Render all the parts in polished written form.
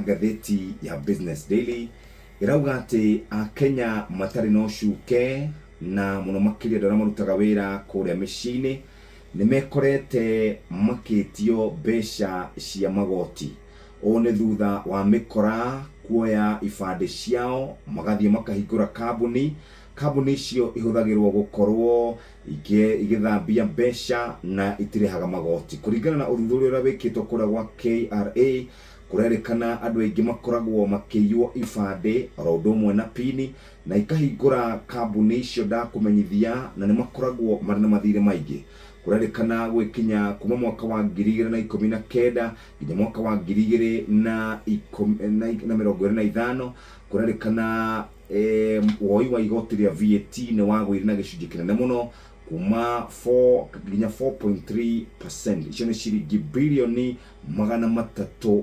ngathĩti ya Business Daily irauga ati Akenya matari no cuke na muno makĩria andũ arĩa marutaga wĩra kũrĩa mĩciĩ-inĩ nĩmekorete makĩtio mbeca cia magoti. O nĩ thutha wa mĩkora kuoya ibandĩ ciao magathiĩ makahingũra kambuni icio ihũthagĩrwo gũkorwo igĩthambia mbeca na itirehaga magoti. Kũringana na ũthuthuria ũrĩa wĩkĩtwo kũrĩa gwa KRA kũrerĩkana andũ aingĩ makoragwo makĩiywo ibandĩ oro ũndũ ũmwe na pini na ikahingũra kambuni icio ndakũmenyithia na nĩ makoragwo marĩ na mathirĩ maingĩ. Kũrerĩkana gwĩkinya kuma mwaka wa 2019 nginya mwaka wa 2025 kũrerĩkana woi wa igoti rĩa VAT nĩ wagũire na gĩcunjĩ kĩnene mũno kuma 4 nginya 4.3%. Icio nĩ ciringi bilioni 304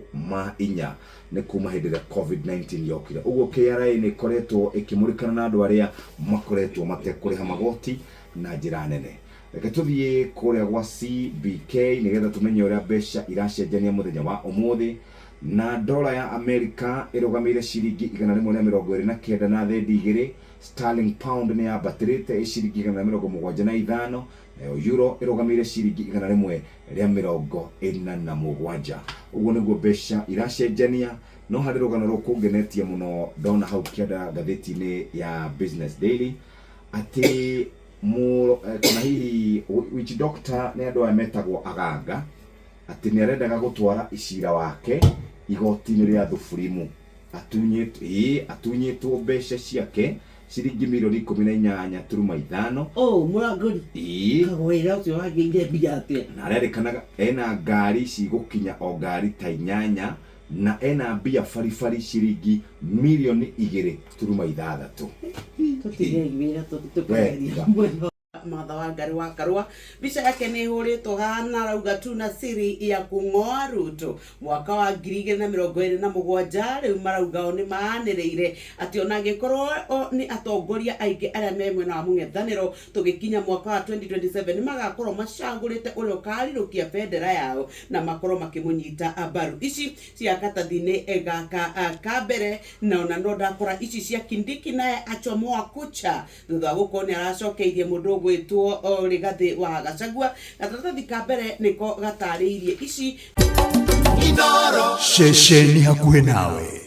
nĩ kuma hĩndĩ ĩrĩa COVID-19 yokire. Ũguo KRA nĩ ĩkoretwo ĩkĩmũrĩkana na andũ arĩa makoretwo matekũrĩha magoti na njĩra nene. Reke tũthiĩ kũrĩa gwa CBK nĩgetha tũmenye ũrĩa mbeca iracenjania mũthenya wa ũmũthĩ. Na dola ya Amerika ĩrũgamĩire ciringi 129 na thendi igĩrĩ. Sterling pound nĩ yambatĩrĩte ciringi 175. Nayo euro ĩrũgamĩire ciringi 147. Ũguo nĩguo mbeca iracenjania. No harĩ rũgano rũkũngenetie mũno ndona hau kĩanda ngathĩti-inĩ ya Business Daily atĩ kana hihi witch doctor nĩ andũ aya metagwo aganga atĩ nĩ arendaga gũtwara icira wake igoti-inĩ rĩa Thufurimu. Atunyĩtwo mbeca ciake ciringi milioni 18.5. Mũrangũri kagwĩra ũcio wagĩire mbia atĩa? Na arerĩkanaga ena ngari cigũkinya o ngari ta 8 na ena mbia baribari ciringi milioni 2.6. Tũtigĩwĩra tũtũkũgeria mwena Martha Wangari wa Karua. Mbica yake nĩ hũrĩtwo hana rauga tu na siri ya kũng'oa Ruto mwaka wa 2027. Rĩu marauga o nĩ maanĩrĩire atĩ ona angĩkorwo nĩ atongoria aingĩ arĩa me mwena wa mũng'ethanĩro tũgĩkinya mwaka wa 2027 nĩ magakorwo macagũrĩte ũrĩa ũkarirũkia bendera yao na makorwo makĩmũnyita mbaru. Ici cia katathi-inĩ gaka ka mbere na ona no ndakora ici cia Kindiki naye achomwa kucha thutha wa gũkorwo nĩ aracokeirie mũndũ gwĩtwo Rigathi wa Gachagua. Gataratathi ka mbere nĩko gatarĩirie ici Shesheni hakuhĩ nawe.